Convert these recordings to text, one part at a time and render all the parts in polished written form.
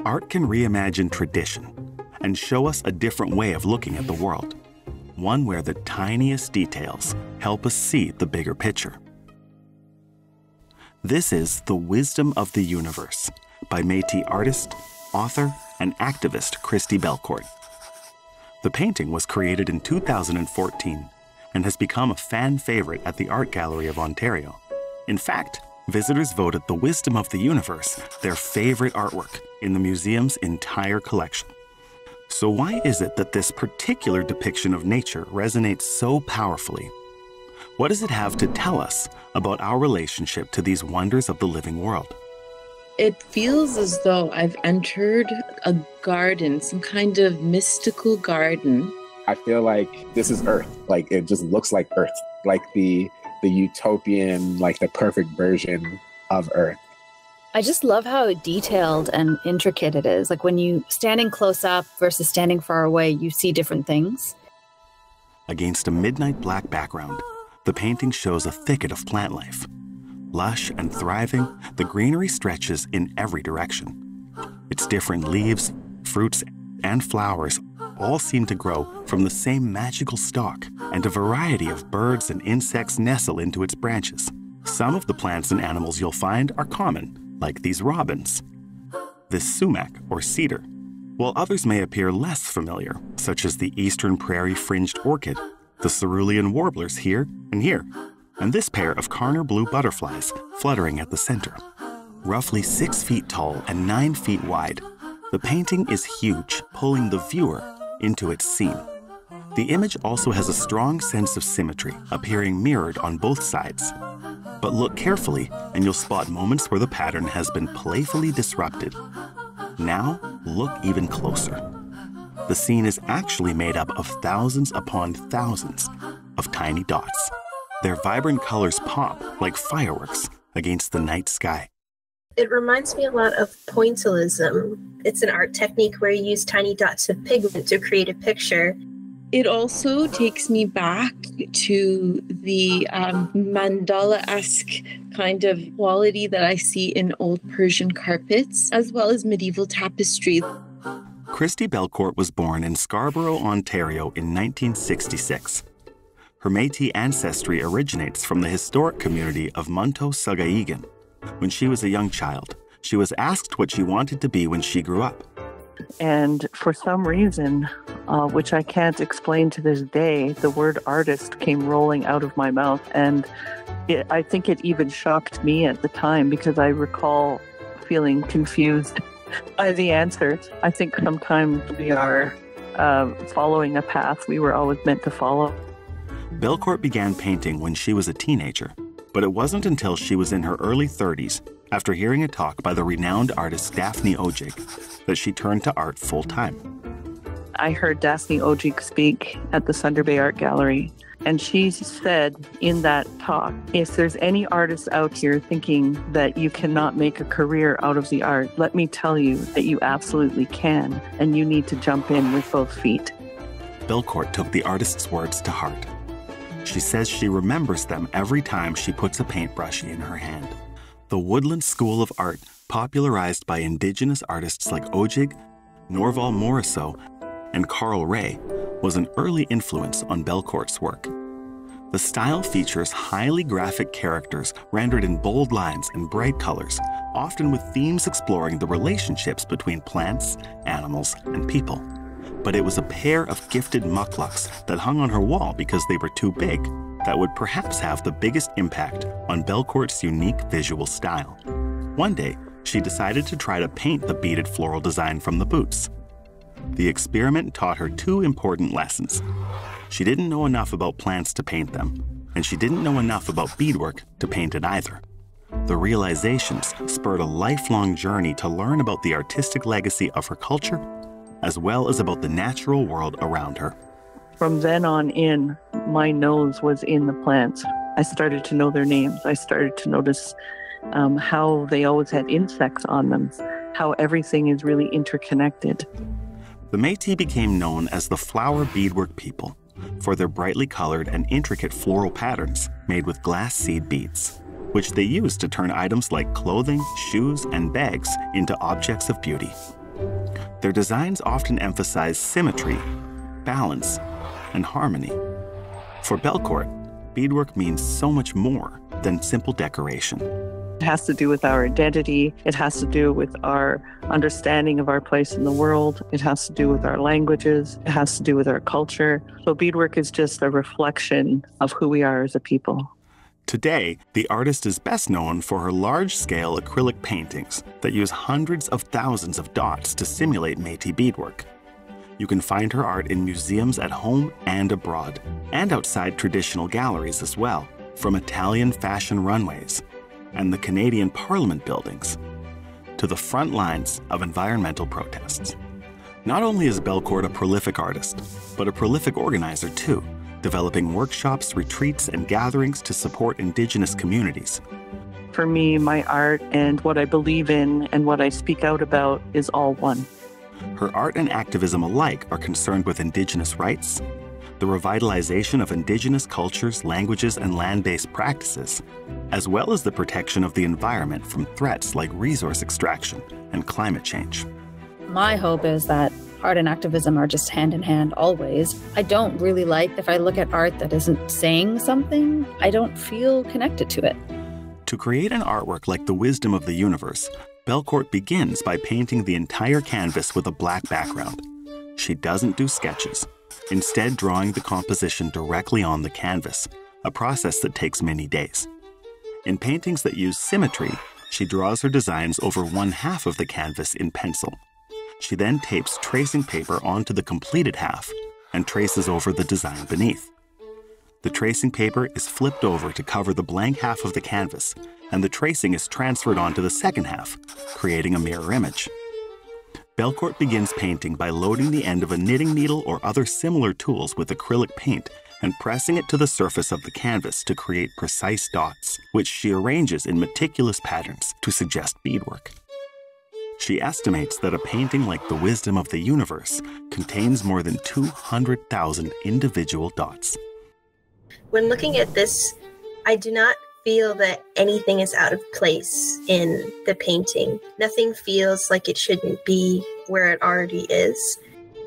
Art can reimagine tradition and show us a different way of looking at the world, one where the tiniest details help us see the bigger picture. This is The Wisdom of the Universe by Métis artist, author, and activist Christi Belcourt. The painting was created in 2014 and has become a fan favorite at the Art Gallery of Ontario. In fact, visitors voted The Wisdom of the Universe their favorite artwork in the museum's entire collection. So why is it that this particular depiction of nature resonates so powerfully? What does it have to tell us about our relationship to these wonders of the living world? It feels as though I've entered a garden, some kind of mystical garden. I feel like this is Earth. Like, it just looks like Earth, like the utopian, like the perfect version of Earth. I just love how detailed and intricate it is. Like when you standing close up versus standing far away, you see different things. Against a midnight black background, the painting shows a thicket of plant life. Lush and thriving, the greenery stretches in every direction. Its different leaves, fruits, and flowers all seem to grow from the same magical stalk, and a variety of birds and insects nestle into its branches. Some of the plants and animals you'll find are common, like these robins, this sumac or cedar, while others may appear less familiar, such as the eastern prairie fringed orchid, the cerulean warblers here, and this pair of Carner blue butterflies fluttering at the center. Roughly 6 feet tall and 9 feet wide, the painting is huge, pulling the viewer into its scene. The image also has a strong sense of symmetry, appearing mirrored on both sides. But look carefully, and you'll spot moments where the pattern has been playfully disrupted. Now, look even closer. The scene is actually made up of thousands upon thousands of tiny dots. Their vibrant colors pop like fireworks against the night sky. It reminds me a lot of pointillism. It's an art technique where you use tiny dots of pigment to create a picture. It also takes me back to the mandala-esque kind of quality that I see in old Persian carpets, as well as medieval tapestry. Christi Belcourt was born in Scarborough, Ontario in 1966. Her Métis ancestry originates from the historic community of Munto-Sugaigan. When she was a young child, she was asked what she wanted to be when she grew up. And for some reason, which I can't explain to this day, the word artist came rolling out of my mouth. And I think it even shocked me at the time because I recall feeling confused by the answers. I think sometimes we are following a path we were always meant to follow. Belcourt began painting when she was a teenager, but it wasn't until she was in her early 30s, after hearing a talk by the renowned artist Daphne Ojig, that she turned to art full-time. I heard Daphne Ojig speak at the Thunder Bay Art Gallery, and she said in that talk, if there's any artists out here thinking that you cannot make a career out of the art, let me tell you that you absolutely can, and you need to jump in with both feet. Belcourt took the artist's words to heart. She says she remembers them every time she puts a paintbrush in her hand. The Woodland School of Art, popularized by Indigenous artists like Ojig, Norval Morrisseau, and Carl Ray, was an early influence on Belcourt's work. The style features highly graphic characters rendered in bold lines and bright colors, often with themes exploring the relationships between plants, animals, and people. But it was a pair of gifted mucklucks that hung on her wall because they were too big that would perhaps have the biggest impact on Belcourt's unique visual style. One day, she decided to try to paint the beaded floral design from the boots. The experiment taught her 2 important lessons. She didn't know enough about plants to paint them, and she didn't know enough about beadwork to paint it either. The realizations spurred a lifelong journey to learn about the artistic legacy of her culture, as well as about the natural world around her. From then on in, my nose was in the plants. I started to know their names. I started to notice how they always had insects on them, how everything is really interconnected. The Métis became known as the flower beadwork people for their brightly colored and intricate floral patterns made with glass seed beads, which they used to turn items like clothing, shoes, and bags into objects of beauty. Their designs often emphasize symmetry, balance, and harmony. For Belcourt, beadwork means so much more than simple decoration. It has to do with our identity. It has to do with our understanding of our place in the world. It has to do with our languages. It has to do with our culture. So beadwork is just a reflection of who we are as a people. Today, the artist is best known for her large-scale acrylic paintings that use hundreds of thousands of dots to simulate Métis beadwork. You can find her art in museums at home and abroad, and outside traditional galleries as well, from Italian fashion runways and the Canadian Parliament buildings to the front lines of environmental protests. Not only is Belcourt a prolific artist, but a prolific organizer too, developing workshops, retreats, and gatherings to support Indigenous communities. For me, my art and what I believe in and what I speak out about is all one. Her art and activism alike are concerned with Indigenous rights, the revitalization of Indigenous cultures, languages, and land-based practices, as well as the protection of the environment from threats like resource extraction and climate change. My hope is that art and activism are just hand in hand always. I don't really like if I look at art that isn't saying something, I don't feel connected to it. To create an artwork like The Wisdom of the Universe, Belcourt begins by painting the entire canvas with a black background. She doesn't do sketches, instead drawing the composition directly on the canvas, a process that takes many days. In paintings that use symmetry, she draws her designs over one half of the canvas in pencil. She then tapes tracing paper onto the completed half and traces over the design beneath. The tracing paper is flipped over to cover the blank half of the canvas, and the tracing is transferred onto the second half, creating a mirror image. Belcourt begins painting by loading the end of a knitting needle or other similar tools with acrylic paint and pressing it to the surface of the canvas to create precise dots, which she arranges in meticulous patterns to suggest beadwork. She estimates that a painting like The Wisdom of the Universe contains more than 200,000 individual dots. When looking at this, I do not feel that anything is out of place in the painting. Nothing feels like it shouldn't be where it already is.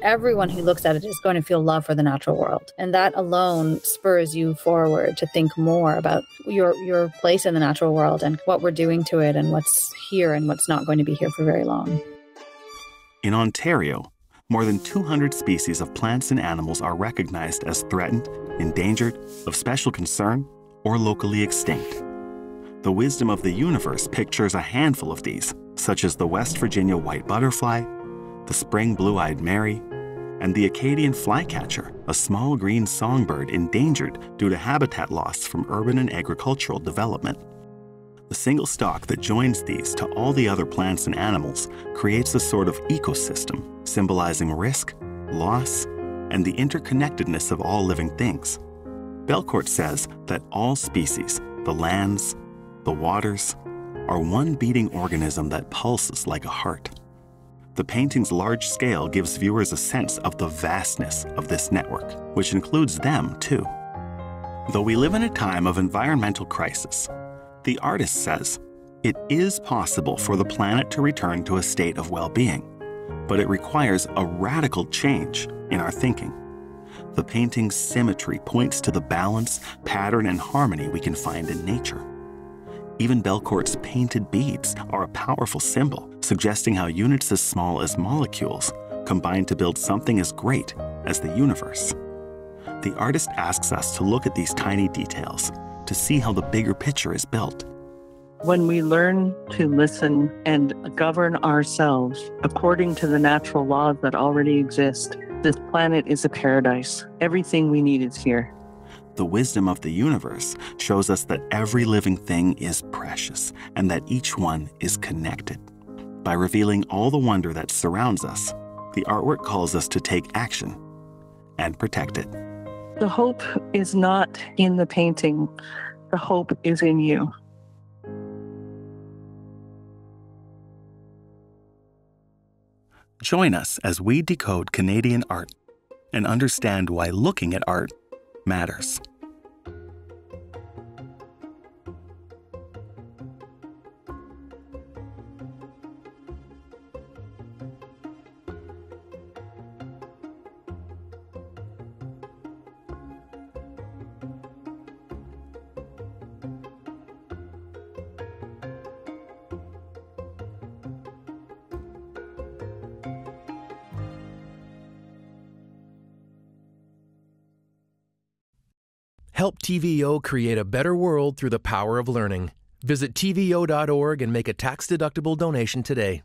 Everyone who looks at it is going to feel love for the natural world. And that alone spurs you forward to think more about your place in the natural world and what we're doing to it and what's here and what's not going to be here for very long. In Ontario, more than 200 species of plants and animals are recognized as threatened, endangered, of special concern, or locally extinct. The Wisdom of the Universe pictures a handful of these, such as the West Virginia white butterfly, the spring blue-eyed Mary, and the Acadian flycatcher, a small green songbird endangered due to habitat loss from urban and agricultural development. The single stalk that joins these to all the other plants and animals creates a sort of ecosystem, symbolizing risk, loss, and the interconnectedness of all living things. Belcourt says that all species, the lands, the waters, are one beating organism that pulses like a heart. The painting's large scale gives viewers a sense of the vastness of this network, which includes them too. Though we live in a time of environmental crisis, the artist says it is possible for the planet to return to a state of well-being, but it requires a radical change in our thinking. The painting's symmetry points to the balance, pattern, and harmony we can find in nature. Even Belcourt's painted beads are a powerful symbol, suggesting how units as small as molecules combine to build something as great as the universe. The artist asks us to look at these tiny details to see how the bigger picture is built. When we learn to listen and govern ourselves according to the natural laws that already exist, this planet is a paradise. Everything we need is here. The Wisdom of the Universe shows us that every living thing is precious and that each one is connected. By revealing all the wonder that surrounds us, the artwork calls us to take action and protect it. The hope is not in the painting. The hope is in you. Join us as we decode Canadian art and understand why looking at art matters. Help TVO create a better world through the power of learning. Visit TVO.org and make a tax-deductible donation today.